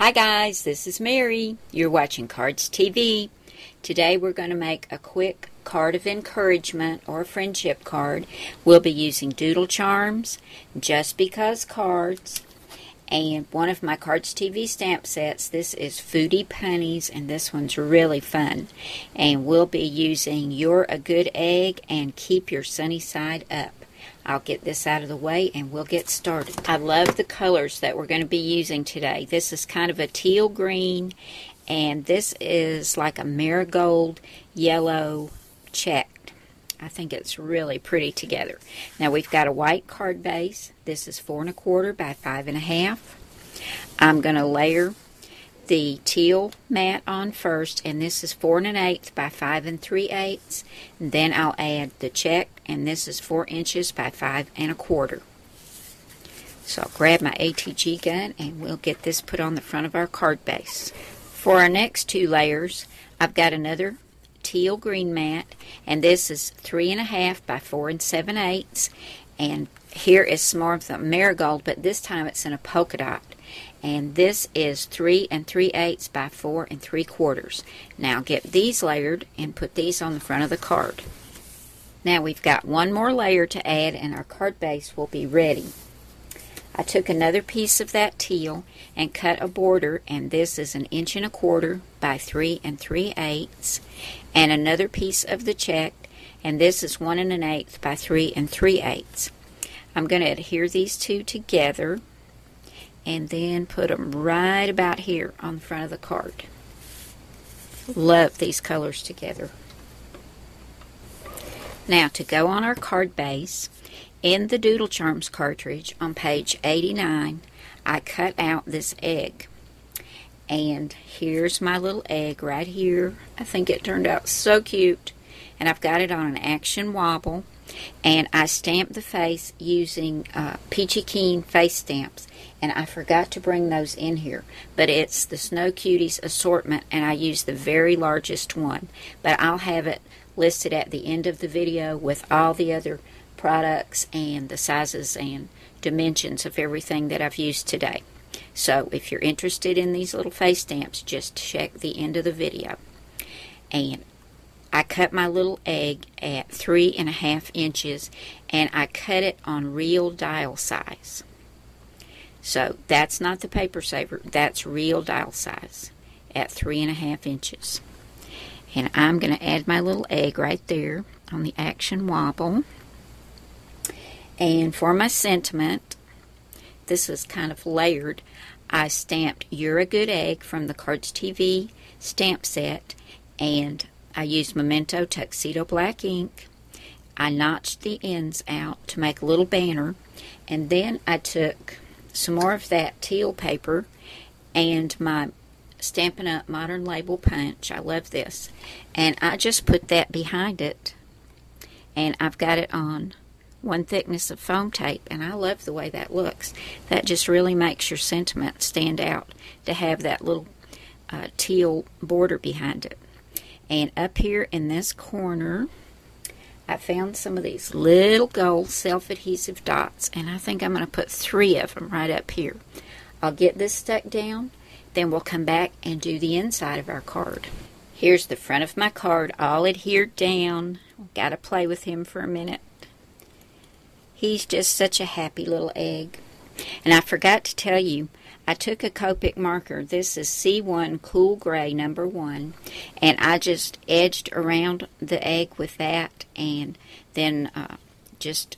Hi guys, this is Mary. You're watching Cardz TV. Today we're going to make a quick card of encouragement or a friendship card. We'll be using doodle charms, just because cards, and one of my Cardz TV stamp sets. This is Foodie Punnies, and this one's really fun. And we'll be using You're a Good Egg and Keep Your Sunny Side Up. I'll get this out of the way and we'll get started. I love the colors that we're going to be using today. This is kind of a teal green, and this is like a marigold yellow checked. I think it's really pretty together. Now we've got a white card base. This is 4 1/4 by 5 1/2. I'm going to layer the teal mat on first, and this is 4 1/8 by 5 3/8. And then I'll add the check, and this is 4 inches by 5 1/4. So I'll grab my ATG gun and we'll get this put on the front of our card base. For our next two layers, I've got another teal green mat, and this is 3 1/2 by 4 7/8. And here is some more of the marigold, but this time it's in a polka dot. And this is 3 3/8 by 4 3/4. Now get these layered and put these on the front of the card. Now we've got one more layer to add and our card base will be ready. I took another piece of that teal and cut a border, and this is 1 1/4 by 3 3/8. And another piece of the check, and this is 1 1/8 by 3 3/8. I'm going to adhere these two together and then put them right about here on the front of the card. Love these colors together. Now to go on our card base, in the Doodle Charms cartridge on page 89, I cut out this egg. And here's my little egg right here. I think it turned out so cute. And I've got it on an action wobble. And I stamped the face using Peachy Keen face stamps. And I forgot to bring those in here. But it's the Snow Cuties assortment, and I used the very largest one. But I'll have it listed at the end of the video with all the other products and the sizes and dimensions of everything that I've used today. So if you're interested in these little face stamps, just check the end of the video. And I cut my little egg at 3 1/2 inches, and I cut it on real dial size. So that's not the paper saver, that's real dial size at 3 1/2 inches. And I'm going to add my little egg right there on the action wobble. And for my sentiment, this is kind of layered. I stamped You're a Good Egg from the Cardz TV stamp set, and I used Memento Tuxedo Black ink. I notched the ends out to make a little banner, and then I took some more of that teal paper and my Stampin' Up! Modern Label Punch. I love this. And I just put that behind it, and I've got it on one thickness of foam tape, and I love the way that looks. That just really makes your sentiment stand out to have that little teal border behind it. And up here in this corner, I found some of these little gold self-adhesive dots, and I think I'm going to put 3 of them right up here. I'll get this stuck down, then we'll come back and do the inside of our card. Here's the front of my card all adhered down. Got to play with him for a minute. He's just such a happy little egg. And I forgot to tell you, I took a Copic marker. This is C1 Cool Gray number 1, and I just edged around the egg with that, and then just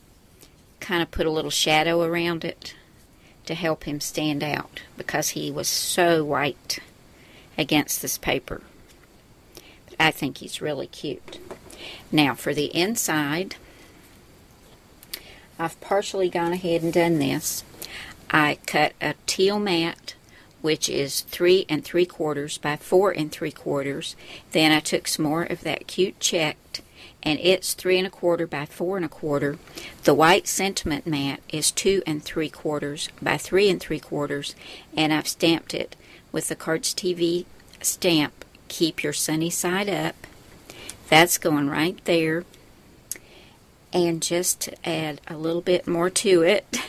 kind of put a little shadow around it to help him stand out, because he was so white against this paper. But I think he's really cute. Now for the inside, I've partially gone ahead and done this. I cut a teal mat, which is 3 3/4 by 4 3/4. Then I took some more of that cute checked, and it's 3 1/4 by 4 1/4. The white sentiment mat is 2 3/4 by 3 3/4, and I've stamped it with the Cardz TV stamp, Keep Your Sunny Side Up. That's going right there. And just to add a little bit more to it,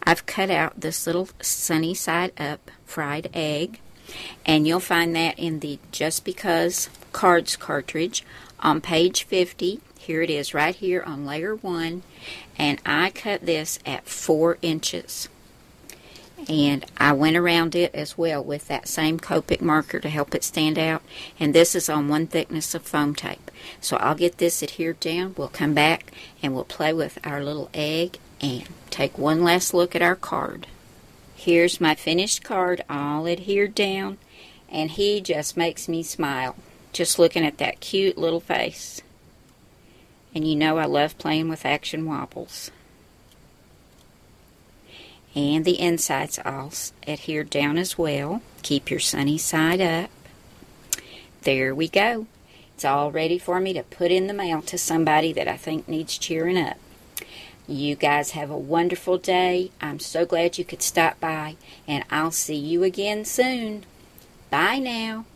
I've cut out this little sunny side up fried egg, and you'll find that in the Just Because Cards cartridge on page 50. Here it is right here on layer 1, and I cut this at 4 inches. And I went around it as well with that same Copic marker to help it stand out. And this is on 1 thickness of foam tape. So I'll get this adhered down. We'll come back and we'll play with our little egg and take one last look at our card. Here's my finished card all adhered down. And he just makes me smile just looking at that cute little face. And you know I love playing with action wobbles. And the inside's all adhered down as well. Keep your sunny side up. There we go. It's all ready for me to put in the mail to somebody that I think needs cheering up. You guys have a wonderful day. I'm so glad you could stop by, and I'll see you again soon. Bye now.